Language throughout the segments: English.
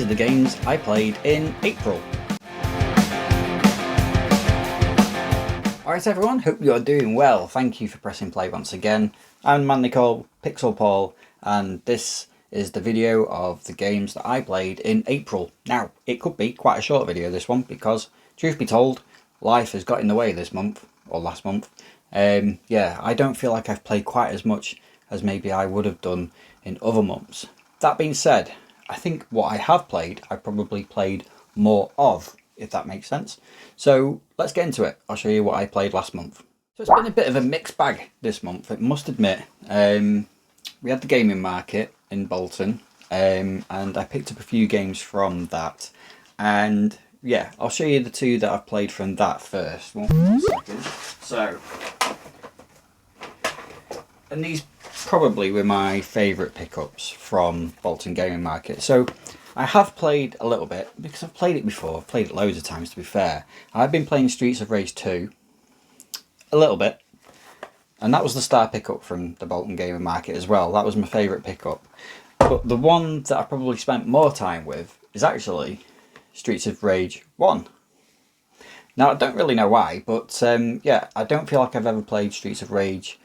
the games I played in April. Alright everyone, hope you're doing well. Thank you for pressing play once again. I'm Man Nicole, Pixel Paul, and this is the video of the games that I played in April. Now, it could be quite a short video this one, because truth be told, life has got in the way this month, or last month. Yeah, I don't feel like I've played quite as much as maybe I would have done in other months. That being said, I think what I have played, I probably played more of, if that makes sense. So let's get into it. I'll show you what I played last month. So it's been a bit of a mixed bag this month, I must admit. We had the gaming market in Bolton, and I picked up a few games from that. And yeah, I'll show you the two that I've played from that first. 1 second. So, and these probably were my favourite pickups from Bolton Gaming Market. So I have played a little bit, because I've played it before. I've played it loads of times, to be fair. I've been playing Streets of Rage 2 a little bit, and that was the star pickup from the Bolton Gaming Market as well. That was my favourite pickup. But the one that I probably spent more time with is actually Streets of Rage 1. Now, I don't really know why, but yeah, I don't feel like I've ever played Streets of Rage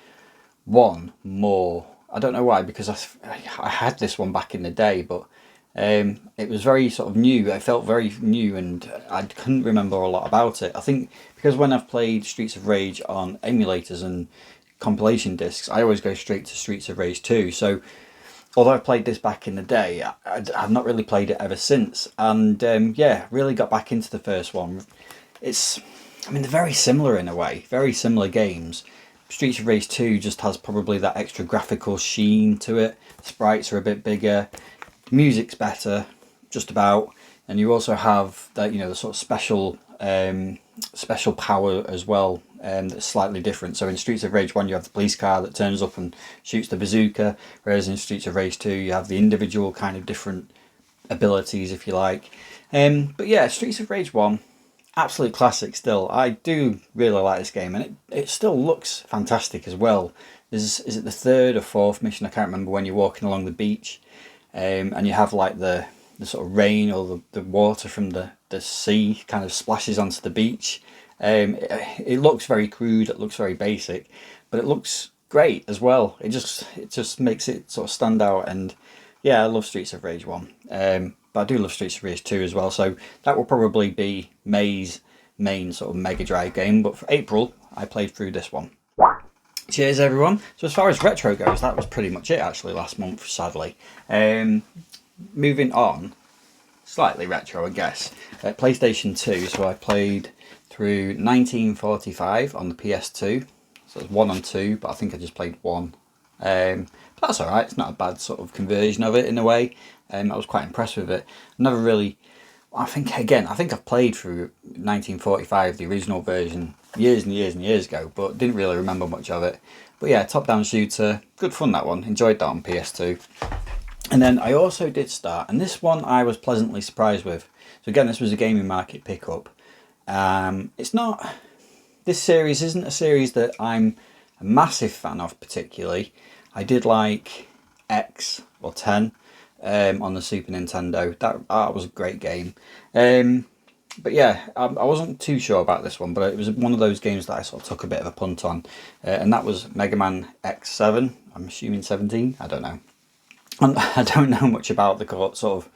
1 more. I don't know why, because I had this one back in the day, but it was very sort of new. It felt very new, and I couldn't remember a lot about it. I think because when I've played Streets of Rage on emulators and compilation discs, I always go straight to Streets of Rage 2. So although I played this back in the day, I've not really played it ever since. And yeah, really got back into the first one. I mean, they're very similar in a way, very similar games. Streets of Rage 2 just has probably that extra graphical sheen to it. Sprites are a bit bigger, music's better, just about, and you also have that, you know, the sort of special power as well, that's slightly different. So in Streets of Rage 1 you have the police car that turns up and shoots the bazooka, whereas in Streets of Rage 2 you have the individual kind of different abilities, if you like. But yeah, Streets of Rage 1, absolute classic still. I do really like this game, and it still looks fantastic as well. Is it the third or fourth mission? I can't remember, when you're walking along the beach, and you have like the sort of rain or the water from the sea kind of splashes onto the beach. It looks very crude, it looks very basic, but it looks great as well. It just makes it sort of stand out. And yeah, I love Streets of Rage 1. But I do love Streets of Rage 2 as well, so that will probably be May's main sort of Mega Drive game, but for April, I played through this one. Cheers everyone. So as far as retro goes, that was pretty much it actually last month, sadly. Moving on, slightly retro I guess, PlayStation 2, so I played through 1945 on the PS2, so it's 1 and 2, but I think I just played 1. But that's alright, it's not a bad sort of conversion of it in a way. I was quite impressed with it. Never really, I think I've played through 1945, the original version, years and years and years ago, but didn't really remember much of it. But yeah, top-down shooter, good fun that one, enjoyed that on PS2. And then I also did start, and this one I was pleasantly surprised with. So again, this was a gaming market pickup. It's not, this series isn't a series that I'm a massive fan of particularly. I did like X or 10 on the Super Nintendo. That was a great game. But yeah, I wasn't too sure about this one, but it was one of those games that I sort of took a bit of a punt on, and that was Mega Man X7. I'm assuming 17. I don't know. I don't know much about the sort of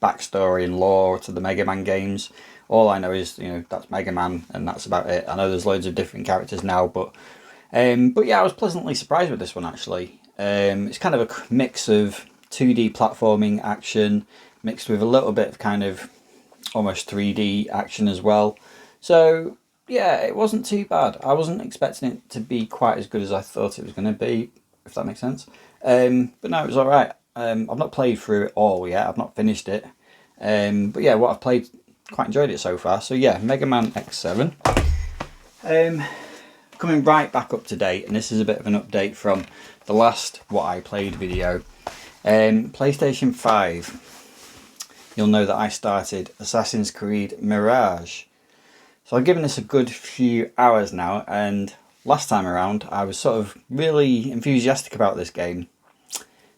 backstory and lore to the Mega Man games. All I know is, you know, that's Mega Man, and that's about it. I know there's loads of different characters now, but yeah, I was pleasantly surprised with this one actually. It's kind of a mix of 2D platforming action mixed with a little bit of kind of almost 3D action as well. So yeah, it wasn't too bad. I wasn't expecting it to be quite as good as I thought it was going to be, if that makes sense. But no, it was alright. I've not played through it all yet, I've not finished it. But yeah, what I've played, quite enjoyed it so far. So yeah, Mega Man X7. Coming right back up to date, and this is a bit of an update from the last What I Played video. PlayStation 5, you'll know that I started Assassin's Creed Mirage. So I've given this a good few hours now, and last time around I was sort of really enthusiastic about this game.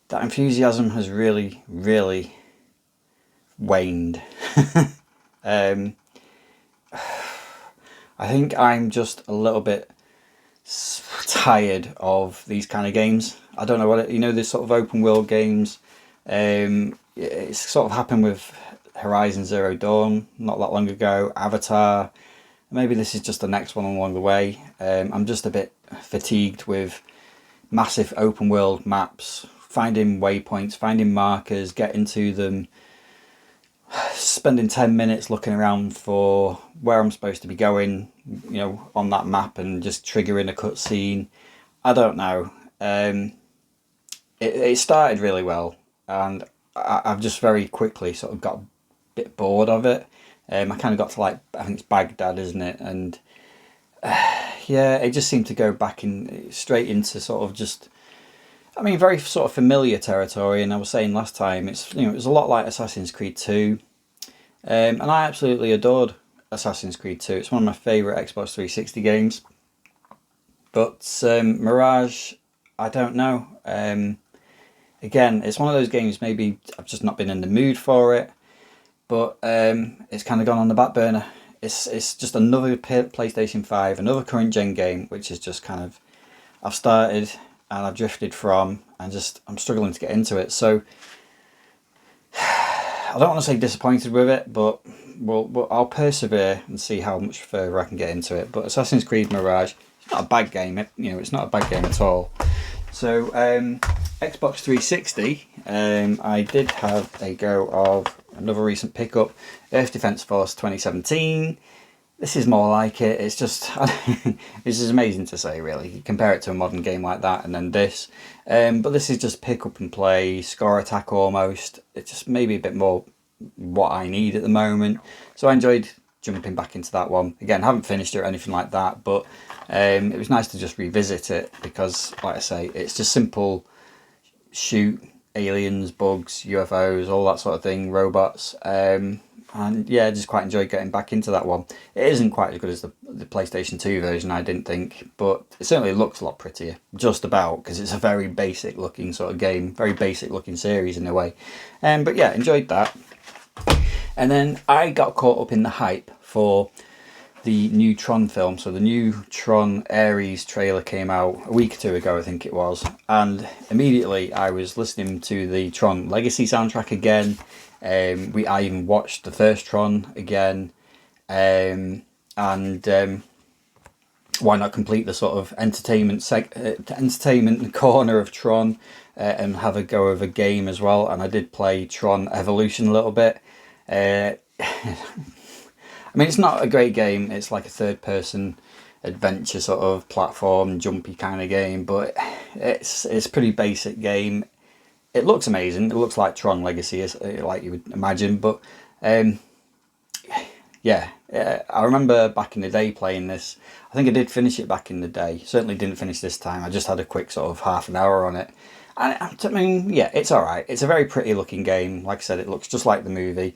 That enthusiasm has really waned. um, I think I'm just a little bit tired of these kind of games. I don't know what this sort of open world games. It's sort of happened with Horizon Zero Dawn not that long ago, Avatar. Maybe this is just the next one along the way. I'm just a bit fatigued with massive open world maps, finding waypoints, finding markers, getting to them, spending 10 minutes looking around for where I'm supposed to be going, on that map, and just triggering a cutscene. I don't know. It started really well, and I've just very quickly sort of got a bit bored of it. I kind of got to, like, I think it's Baghdad, isn't it? And yeah, it just seemed to go back straight into sort of just, very sort of familiar territory. And I was saying last time, it was a lot like Assassin's Creed 2. And I absolutely adored Assassin's Creed 2. It's one of my favourite Xbox 360 games. But Mirage, I don't know. Again, it's one of those games, maybe I've just not been in the mood for it. But it's kind of gone on the back burner. It's just another PlayStation 5, another current gen game, which is just kind of, I've started and I've drifted from, and I'm struggling to get into it. So I don't want to say disappointed with it, but I'll persevere and see how much further I can get into it. But Assassin's Creed Mirage, it's not a bad game. It's not a bad game at all. So Xbox 360, I did have a go of another recent pickup, Earth Defense Force 2017. This is more like it. It's just, this is amazing to say, really. You compare it to a modern game like that, and then this. But this is just pick up and play, score attack almost. It's just maybe a bit more what I need at the moment. So I enjoyed jumping back into that one. Again, haven't finished it or anything like that, but it was nice to just revisit it because, like I say, it's just simple shoot, aliens, bugs, UFOs, all that sort of thing, robots. And yeah, I just quite enjoyed getting back into that one. It isn't quite as good as the PlayStation 2 version, I didn't think, but it certainly looks a lot prettier, just about, because it's a very basic looking sort of game, very basic looking series in a way. But yeah, enjoyed that. And then I got caught up in the hype for the new Tron film. So the new Tron Ares trailer came out a week or two ago, I think it was, and immediately I was listening to the Tron Legacy soundtrack again. I even watched the first Tron again, and why not complete the sort of entertainment corner of Tron and have a go of a game as well. And I did play Tron Evolution a little bit. It's not a great game. It's like a third-person adventure sort of platform, jumpy kind of game, but it's a pretty basic game. It looks amazing. It looks like Tron Legacy, like you would imagine. But yeah, I remember back in the day playing this. I think I did finish it back in the day. Certainly didn't finish this time. I just had a quick sort of half an hour on it. And yeah, it's all right. It's a very pretty looking game. Like I said, it looks just like the movie.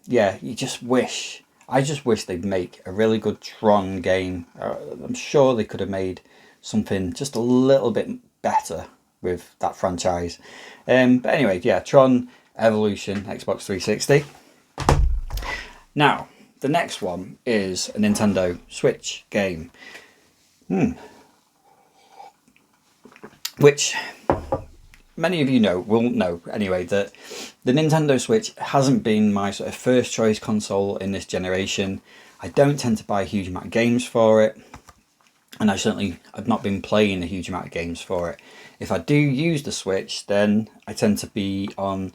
Yeah, I just wish they'd make a really good Tron game. I'm sure they could have made something just a little bit better with that franchise. But anyway, yeah, Tron Evolution, Xbox 360. Now, the next one is a Nintendo Switch game. Which many of you will know anyway, that the Nintendo Switch hasn't been my sort of first choice console in this generation. I don't tend to buy a huge amount of games for it, and I've not been playing a huge amount of games for it. If I do use the Switch, then I tend to be on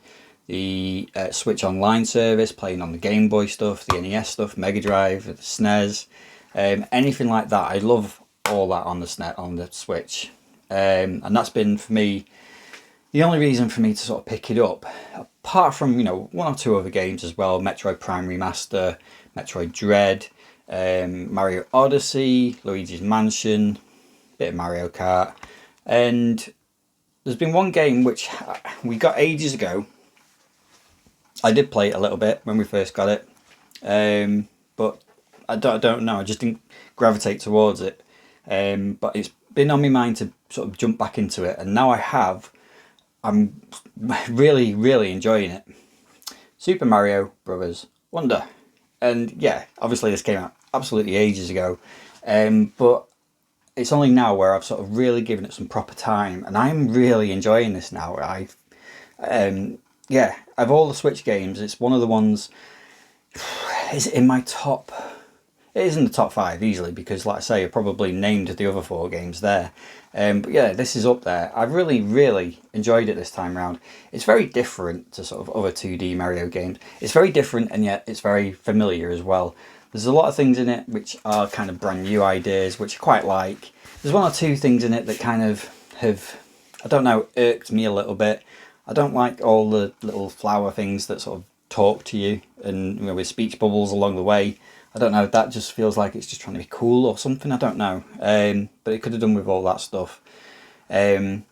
the Switch Online service, playing on the Game Boy stuff, the NES stuff, Mega Drive, the SNES, anything like that. I love all that on the Switch, and that's been for me the only reason for me to sort of pick it up, apart from one or two other games as well: Metroid Prime Remaster, Metroid Dread, Mario Odyssey, Luigi's Mansion, bit of Mario Kart. And there's been one game which we got ages ago. I did play it a little bit when we first got it, but I don't know, I just didn't gravitate towards it. But it's been on my mind to sort of jump back into it, and now I have. I'm really, really enjoying it. Super Mario Brothers Wonder. And yeah, obviously this came out absolutely ages ago, but it's only now where I've sort of really given it some proper time, and I'm really enjoying this now. Yeah, of all the Switch games, it's one of the ones. Is it in my top? It is in the top 5 easily because, like I say, I probably named the other 4 games there. But yeah, this is up there. I've really, really enjoyed it this time round. It's very different to sort of other 2D Mario games. It's very different, and yet it's very familiar as well. There's a lot of things in it which are kind of brand new ideas, which I quite like. There's 1 or 2 things in it that kind of have, I don't know, irked me a little bit. I don't like all the little flower things that sort of talk to you, and with speech bubbles along the way. I don't know, that just feels like it's just trying to be cool or something, I don't know. But it could have done with all that stuff. The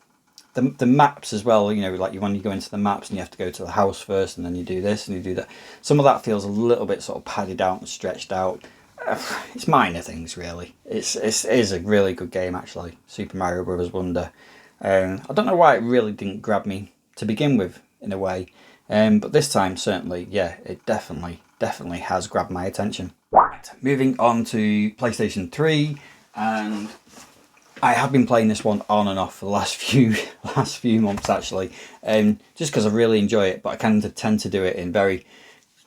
maps as well, like when you go into the maps and you have to go to the house first and then you do this and you do that. Some of that feels a little bit sort of padded out and stretched out. It's minor things, really. It is a really good game, actually, Super Mario Bros. Wonder. I don't know why it really didn't grab me to begin with, in a way. But this time, certainly, yeah, it definitely has grabbed my attention. Right, moving on to PlayStation 3, and I have been playing this one on and off for the last few months, actually, just because I really enjoy it, but I kind of tend to do it in very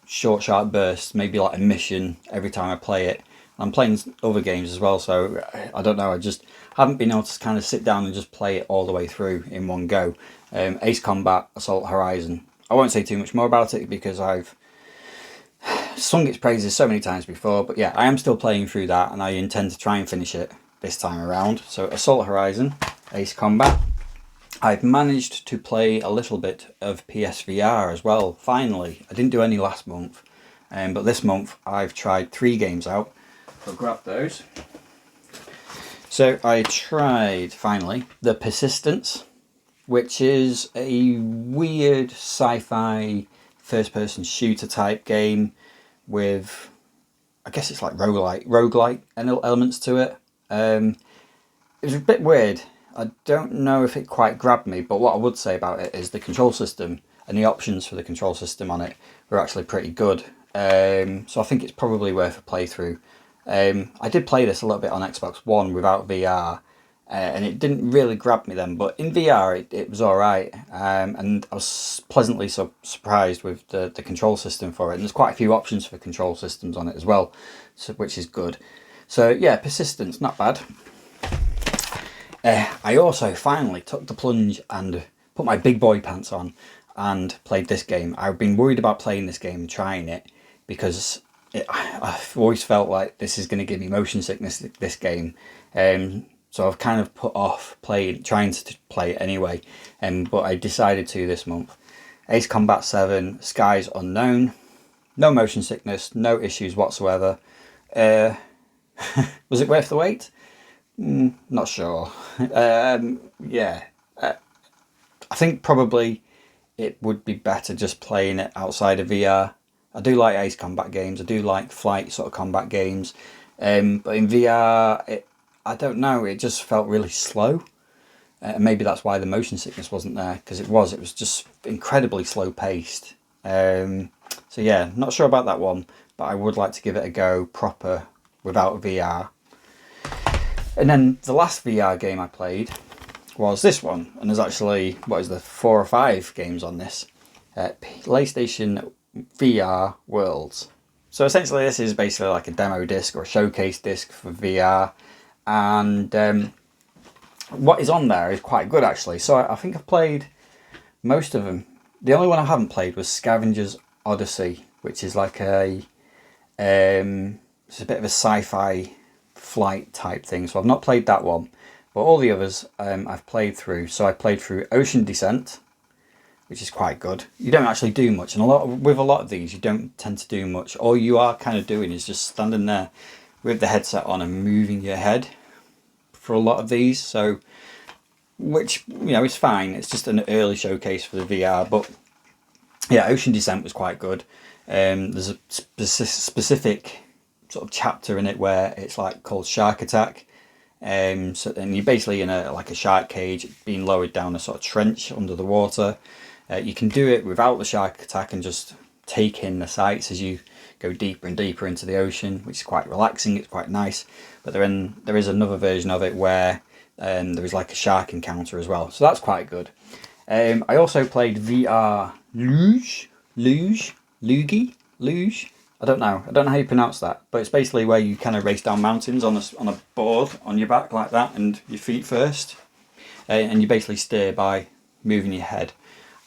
short, sharp bursts, maybe like a mission every time I play it. I'm playing other games as well, so I don't know, I just haven't been able to kind of sit down and just play it all the way through in one go. Ace Combat, Assault Horizon. I won't say too much more about it because I've sung its praises so many times before, but yeah, I am still playing through that, and I intend to try and finish it this time around. So Assault Horizon, Ace Combat. I've managed to play a little bit of PSVR as well, finally. I didn't do any last month, but this month I've tried 3 games out. So grab those. So I tried, finally, The Persistence, which is a weird sci-fi first-person shooter type game with, I guess it's like roguelike elements to it. It was a bit weird. I don't know if it quite grabbed me, but what I would say about it is the control system and the options for the control system on it were actually pretty good. So I think it's probably worth a playthrough. I did play this a little bit on Xbox One without VR, and it didn't really grab me then, but in VR it was alright, and I was pleasantly surprised with the control system for it, and there's quite a few options for control systems on it as well, so, which is good. So yeah, Persistence, not bad. I also finally took the plunge and put my big boy pants on and played this game. I've been worried about playing this game and trying it because I've always felt like this is going to give me motion sickness, this game. So I've kind of put off trying to play it anyway, but I decided to this month. Ace Combat 7, Skies Unknown. No motion sickness, no issues whatsoever. Was it worth the wait? Not sure. Yeah. I think probably it would be better just playing it outside of VR. I do like Ace Combat games. I do like flight sort of combat games. But in VR, I don't know, it just felt really slow. Maybe that's why the motion sickness wasn't there, because it was just incredibly slow paced. So yeah, not sure about that one, but I would like to give it a go proper without VR. And then the last VR game I played was this one, and there's actually, 4 or 5 games on this. PlayStation VR Worlds. So essentially this is basically like a demo disc or a showcase disc for VR, and what is on there is quite good actually. So I think I've played most of them. The only one I haven't played was Scavenger's Odyssey, which is like it's a bit of a sci-fi flight type thing, so I've not played that one, but all the others I've played through. So I played through Ocean Descent, which is quite good. You don't actually do much, and with a lot of these you don't tend to do much. All you are kind of doing is just standing there with the headset on and moving your head for a lot of these, so which is fine. It's just an early showcase for the VR, but yeah, Ocean Descent was quite good. There's a specific sort of chapter in it where it's like called Shark Attack, So and you're basically in a shark cage being lowered down a sort of trench under the water. You can do it without the shark attack and just take in the sights as you go deeper and deeper into the ocean, which is quite relaxing. It's quite nice. But there is another version of it where there is like a shark encounter as well, so that's quite good. I also played VR Luge. I don't know how you pronounce that, but it's basically where you kind of race down mountains on a board on your back like that, and your feet first, and you basically steer by moving your head,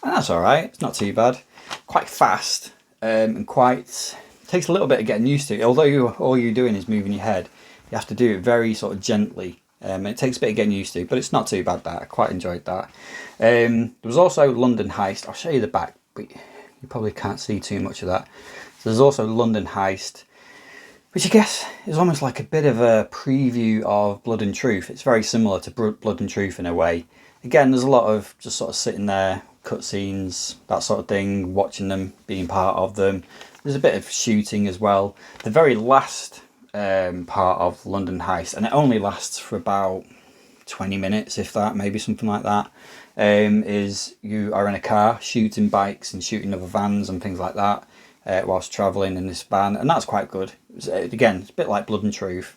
and that's all right. It's not too bad. Quite fast, and quite takes a little bit of getting used to. Although all you're doing is moving your head, you have to do it very sort of gently. It takes a bit of getting used to, but it's not too bad. That I quite enjoyed that. There was also London Heist. I'll show you the back, but you probably can't see too much of that. So there's also London Heist, which I guess is almost like a bit of a preview of Blood and Truth. It's very similar to Blood and Truth in a way. Again, there's a lot of just sort of sitting there, cutscenes, that sort of thing, watching them, being part of them. There's a bit of shooting as well. The very last part of London Heist, and it only lasts for about 20 minutes, if that, maybe something like that, is you are in a car shooting bikes and shooting other vans and things like that. Whilst travelling in this van, and that's quite good. Again, it's a bit like Blood and Truth,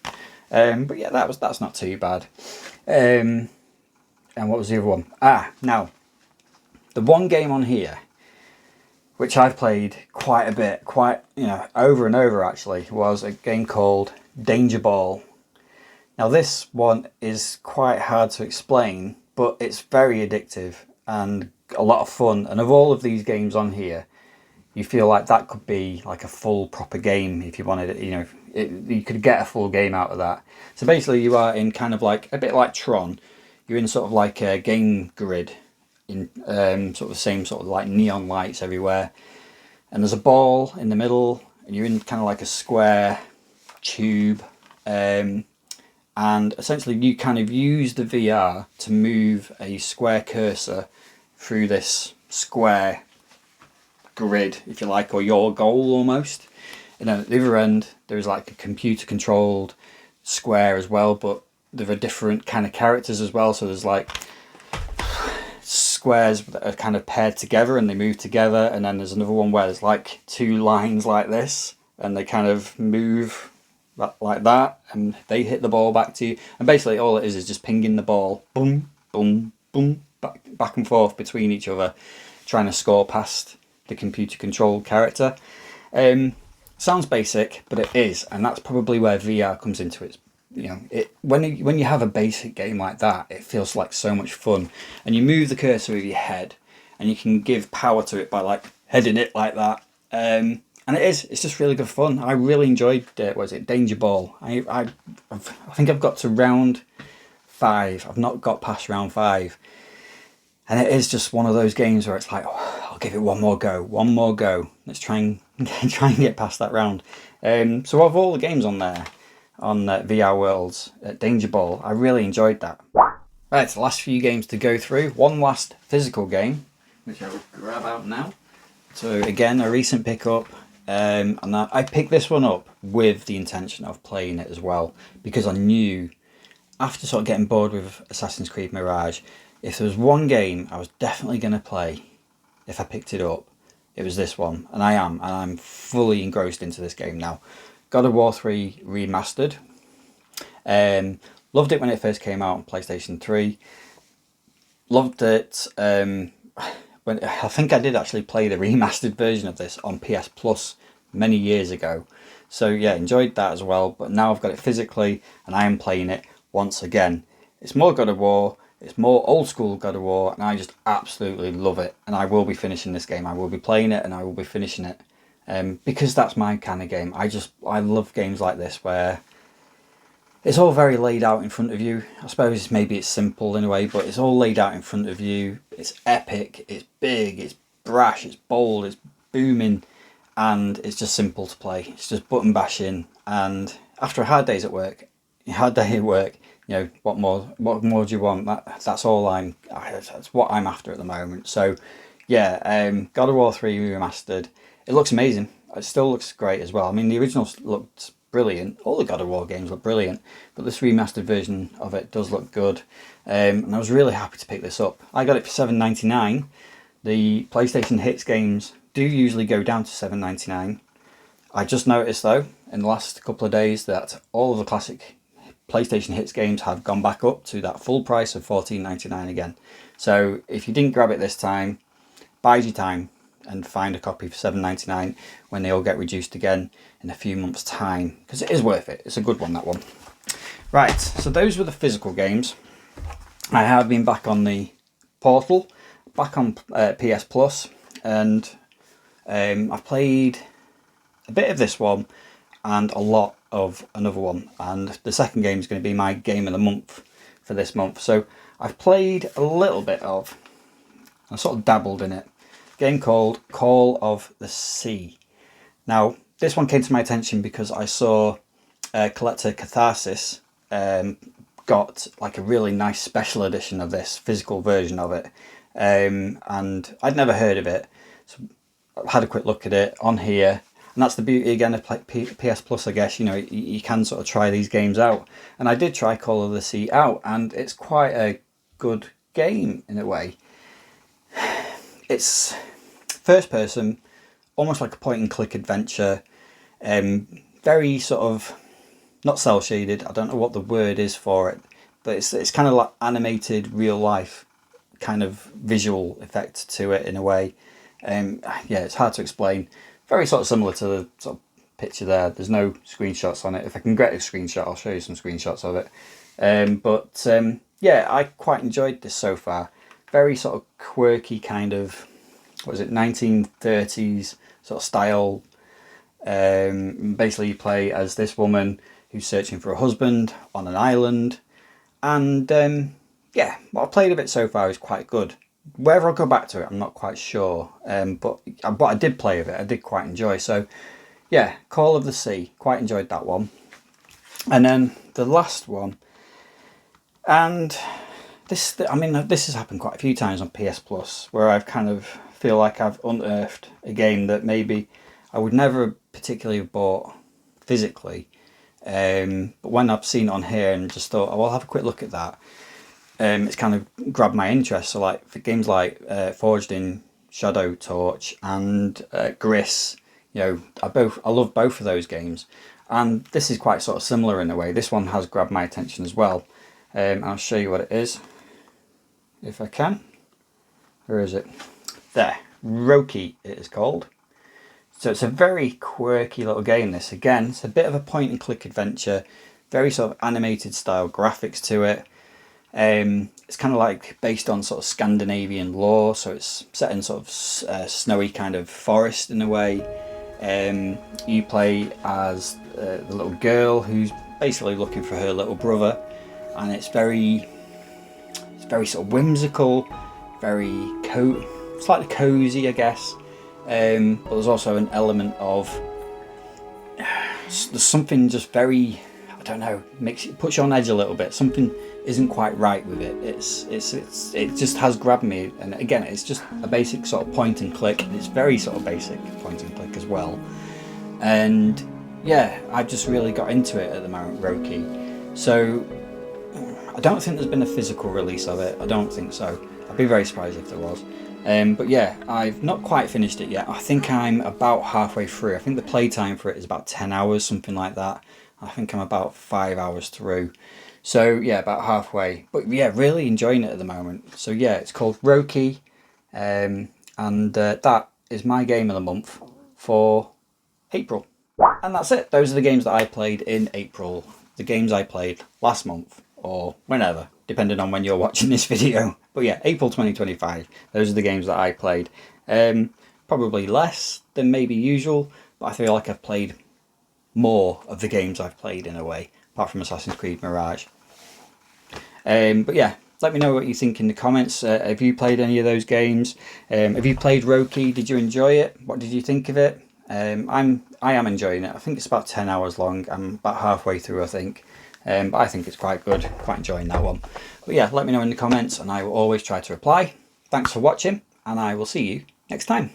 but yeah, that's not too bad. And what was the other one? Now, the one game on here, which I've played quite a bit, over and over actually, was a game called Danger Ball. Now this one is quite hard to explain, but it's very addictive and a lot of fun. And of all of these games on here, you feel like that could be like a full proper game if you wanted it. You could get a full game out of that. So basically you are in kind of like a bit like Tron. You're in sort of like a game grid in sort of the same sort of like neon lights everywhere, and there's a ball in the middle, and you're in kind of like a square tube, and essentially you kind of use the VR to move a square cursor through this square grid, if you like, or your goal almost. And then at the other end there's like a computer controlled square as well, but there are different kind of characters as well. So there's like squares that are kind of paired together and they move together, and then there's another one where there's like two lines like this and they kind of move like that, and they hit the ball back to you, and basically all it is just pinging the ball, boom boom boom, back and forth between each other, trying to score past the computer controlled character. Sounds basic, but it is, and that's probably where VR comes into it. When you have a basic game like that, it feels like so much fun, and you move the cursor with your head, and you can give power to it by like heading it like that. And it's just really good fun. I really enjoyed Danger Ball. I think I've got to round 5. I've not got past round 5. And it is just one of those games where it's like, oh, I'll give it one more go. Let's try and get past that round. So of all the games on there, on VR Worlds, Danger Ball, I really enjoyed that. Right, the last few games to go through. One last physical game, which I will grab out now. So again, a recent pickup. And I picked this one up with the intention of playing it as well, because I knew after sort of getting bored with Assassin's Creed Mirage, if there was one game I was definitely going to play if I picked it up, it was this one. And I'm fully engrossed into this game now. God of War 3 Remastered. Loved it when it first came out on PlayStation 3. Loved it when I think I did actually play the remastered version of this on PS Plus many years ago. So yeah, enjoyed that as well. But now I've got it physically and I am playing it once again. It's more God of War. It's more old school God of War, and I just absolutely love it. And I will be finishing this game. I will be playing it and I will be finishing it. Because that's my kind of game. I love games like this where it's all very laid out in front of you. I suppose maybe it's simple in a way, but it's all laid out in front of you. It's epic, it's big, it's brash, it's bold, it's booming, and it's just simple to play. It's just button bashing, and after a hard day at work, what more do you want? That's what I'm after at the moment. So yeah, God of War 3 Remastered. It looks amazing. It still looks great as well. I mean, the original looked brilliant. All the God of War games look brilliant, but this remastered version of it does look good. And I was really happy to pick this up. I got it for $7.99. The PlayStation Hits games do usually go down to $7.99. I just noticed though, in the last couple of days, that all of the classic PlayStation Hits games have gone back up to that full price of $14.99 again. So if you didn't grab it this time, bide your time and find a copy for $7.99 when they all get reduced again in a few months' time, because it is worth it. It's a good one, that one. Right, so those were the physical games. I have been back on the Portal, back on PS Plus, and I've played a bit of this one and a lot of another one, and the second game is going to be my game of the month for this month. So I've played a little bit of, I sort of dabbled in it, a game called Call of the Sea. Now this one came to my attention because I saw Collector Catharsis got like a really nice special edition of this physical version of it, and I'd never heard of it, so I had a quick look at it on here. And that's the beauty again of PS Plus, I guess. You know, you can sort of try these games out. And I did try Call of the Sea out, and it's quite a good game in a way. It's first person, almost like a point and click adventure. Very sort of, not cel shaded, I don't know what the word is for it, but it's kind of like animated real life kind of visual effect to it in a way. Yeah, it's hard to explain. Very sort of similar to the sort of picture there. There's no screenshots on it. If I can get a screenshot, I'll show you some screenshots of it. Yeah, I quite enjoyed this so far. Very sort of quirky kind of, what is it, 1930s sort of style. Basically you play as this woman who's searching for a husband on an island. And yeah, what I've played of it so far is quite good. Whether I'll go back to it, I'm not quite sure. But I did play of it, I did quite enjoy. So yeah, Call of the Sea, quite enjoyed that one. And then the last one, and this, I mean, this has happened quite a few times on PS Plus, where I've kind of feel like I've unearthed a game that maybe I would never particularly have bought physically. But when I've seen it on here and just thought, oh, I'll have a quick look at that. It's kind of grabbed my interest. So like for games like Forged in Shadow Torch and Gris, you know, I love both of those games, and this is quite sort of similar in a way. This one has grabbed my attention as well. I'll show you what it is if I can. Where is it? There, Roki it is called. So it's a very quirky little game. This again, it's a bit of a point and click adventure, very sort of animated style graphics to it. It's kind of like based on sort of Scandinavian lore, so it's set in sort of snowy kind of forest in a way. You play as the little girl who's basically looking for her little brother, and it's very sort of whimsical, very slightly cozy, I guess. But there's also an element of there's something just very, I don't know, puts you on edge a little bit. Something isn't quite right with it. It just has grabbed me, and again, it's just a basic sort of point and click. It's very sort of basic point and click as well, and yeah, I've just really got into it at the moment, Roki. So I don't think there's been a physical release of it. I don't think so. I'd be very surprised if there was. But yeah, I've not quite finished it yet. I think I'm about halfway through. I think the playtime for it is about 10 hours, something like that. I think I'm about 5 hours through. So yeah, about halfway. But yeah, really enjoying it at the moment. So yeah, it's called Roki. And that is my game of the month for April. And that's it. Those are the games that I played in April. The games I played last month, or whenever, depending on when you're watching this video. But yeah, April 2025, those are the games that I played. Probably less than maybe usual, but I feel like I've played more of the games I've played in a way, apart from Assassin's Creed Mirage. But yeah, let me know what you think in the comments. Have you played any of those games? Have you played Roki? Did you enjoy it? What did you think of it? I am enjoying it. I think it's about 10 hours long. I'm about halfway through, I think. But I think it's quite good. Quite enjoying that one. But yeah, let me know in the comments and I will always try to reply. Thanks for watching, and I will see you next time.